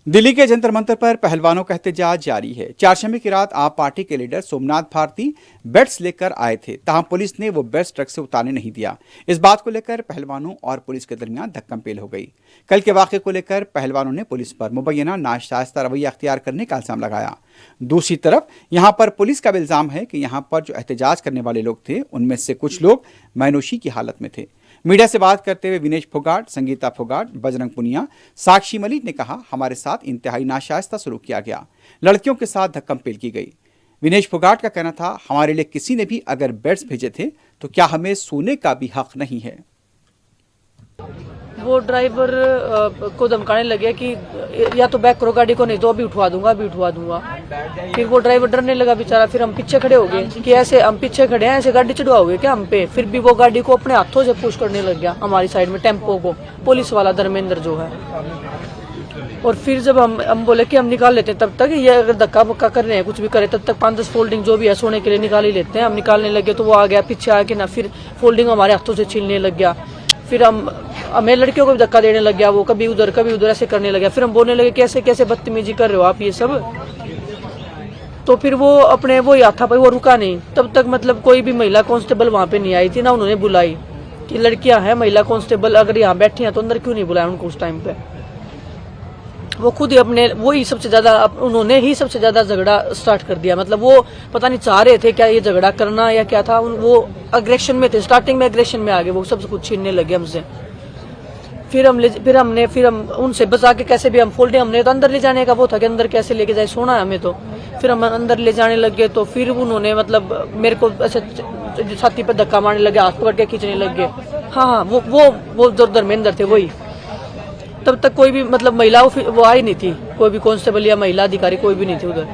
दिल्ली के जंतर मंतर पर पहलवानों का एहतजाज जारी है। चारशंबे की रात आप पार्टी के लीडर सोमनाथ भारती बेल्ट्स लेकर आए थे, ताहम पुलिस ने वो बेल्ट्स ट्रक से उतारने नहीं दिया। इस बात को लेकर पहलवानों और पुलिस के दरमियान धक्कम-पेल हो गई। कल के वाक़े को लेकर पहलवानों ने पुलिस पर मुबैना नाशाइस्ता रवैया अख्तियार करने का इल्जाम लगाया। दूसरी तरफ यहां पर पुलिस का इल्जाम है कि यहां पर जो एहतजाज करने वाले लोग थे, उनमें से कुछ लोग मैनोशी की हालत में थे। मीडिया से बात करते हुए विनेश फोगाट, संगीता फोगाट, बजरंग पुनिया, साक्षी मलिक ने कहा, हमारे साथ इंतहाई नाशाइस्ता सलूक किया गया, लड़कियों के साथ धक्कम-पेल की गई। विनेश फोगाट का कहना था, हमारे लिए किसी ने भी अगर बेल्ट्स भेजे थे तो क्या हमें सोने का भी हक नहीं है। वो ड्राइवर को धमकाने लगे कि या तो बैक करो गाड़ी को, नहीं तो अभी उठवा दूंगा, अभी उठवा दूंगा। फिर वो ड्राइवर डरने लगा बेचारा। फिर हम पीछे खड़े हो गए कि ऐसे हम पीछे खड़े हैं, ऐसे गाड़ी चढ़वाओगे क्या हम पे। फिर भी वो गाड़ी को अपने हाथों से पुश करने लग गया हमारी साइड में, टेम्पो को, पुलिस वाला धर्मेंद्र जो है। और फिर जब हम बोले कि हम निकाल लेते हैं, तब तक ये अगर धक्का वक्का कर रहे हैं, कुछ भी करे, तब तक 5-10 फोल्डिंग जो भी है सोने के लिए निकाल ही लेते हैं। हम निकालने लगे तो वो आ गया पीछे आके ना, फिर फोल्डिंग हमारे हाथों से छीनने लग गया। फिर हमें लड़कियों को भी धक्का देने लग गया, वो कभी उधर ऐसे करने लग गया। फिर हम बोलने लगे कैसे कैसे बदतमीजी कर रहे हो आप ये सब। तो फिर वो अपने वो हाथा पर वो रुका नहीं। तब तक मतलब कोई भी महिला कांस्टेबल वहां पे नहीं आई थी, ना उन्होंने बुलाई कि लड़कियां हैं महिला कांस्टेबल अगर यहाँ बैठी हैं तो अंदर क्यों नहीं बुलाया उनको उस टाइम पे। वो खुद ही अपने उन्होंने ही सबसे ज्यादा झगड़ा स्टार्ट कर दिया। मतलब वो पता नहीं चाह रहे थे क्या ये झगड़ा करना या क्या था, वो अग्रेशन में थे, स्टार्टिंग में अग्रेशन में आ गए, वो सब कुछ छीनने लगे हमसे। फिर हम उनसे बचा के कैसे भी हम फोल्डिंग, हमने तो अंदर ले जाने का वो था कि अंदर कैसे लेके जाए, सोना है हमें तो। फिर हम अंदर ले जाने लगे तो फिर उन्होंने मतलब मेरे को ऐसे छाती पर धक्का मारने लगे, हाथ पकड़ के खींचने लग गए। हाँ, वो जो धर्मेंद्र थे वही। तब तक कोई भी मतलब महिला वो आई नहीं थी, कोई भी कांस्टेबल या महिला अधिकारी कोई भी नहीं थी उधर।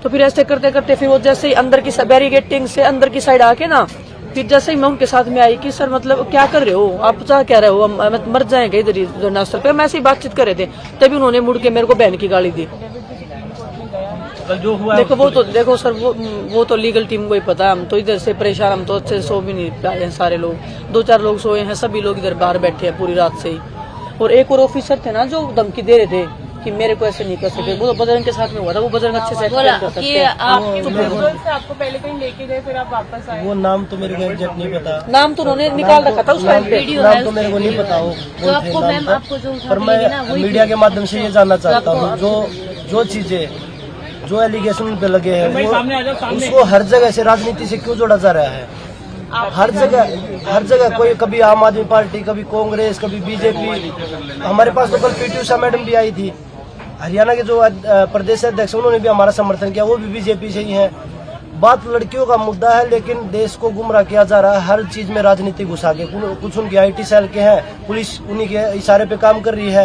तो फिर ऐसे करते करते फिर वो जैसे ही अंदर की बैरिकेटिंग से अंदर की साइड आके ना, फिर जैसे ही मैं उनके साथ में आई कि सर मतलब क्या कर रहे हो आप, क्या कह रहे हो, हम मर जाएंगे इधर ही धरना स्थल पे। हम ऐसे ही बातचीत कर रहे थे, तभी उन्होंने मुड़ के मेरे को बहन की गाली दी। जो हुआ देखो वो तो देखो सर, वो तो लीगल टीम को ही पता है। हम तो इधर से परेशान, हम तो अच्छे से सो भी नहीं पाए हैं। सारे लोग 2-4 लोग सोए हैं, सभी लोग इधर बाहर बैठे हैं पूरी रात से ही। और एक और ऑफिसर थे ना जो धमकी दे रहे थे कि मेरे को ऐसे नहीं कर सकते, वो तो बजरंग के साथ में हुआ था। वो बजरंग अच्छे से कर सकते हैं। आपको पहले कहीं लेके गए फिर आप वापस आए। वो नाम तो मेरे को एग्जैक्ट नहीं पता, नाम तो उन्होंने निकाल रखा था उस टाइम पे, नाम तो मेरे को नहीं पता हो। पर मैं मीडिया के माध्यम से ये जानना चाहता हूँ, जो चीजें जो एलिगेशन पे लगे हैं वो उसको हर जगह से राजनीति से क्यों जोड़ा जा रहा है। हर जगह कोई, कभी आम आदमी पार्टी, कभी कांग्रेस, कभी बीजेपी। हमारे पास तो कल पीटी उषा मैडम भी आई थी, हरियाणा के जो प्रदेश अध्यक्ष, उन्होंने भी हमारा समर्थन किया, वो भी बीजेपी से ही है। बात लड़कियों का मुद्दा है, लेकिन देश को गुमराह किया जा रहा है हर चीज में राजनीति घुसा के। कुछ उनकी IT सेल के हैं, पुलिस उन्हीं के इशारे पे काम कर रही है।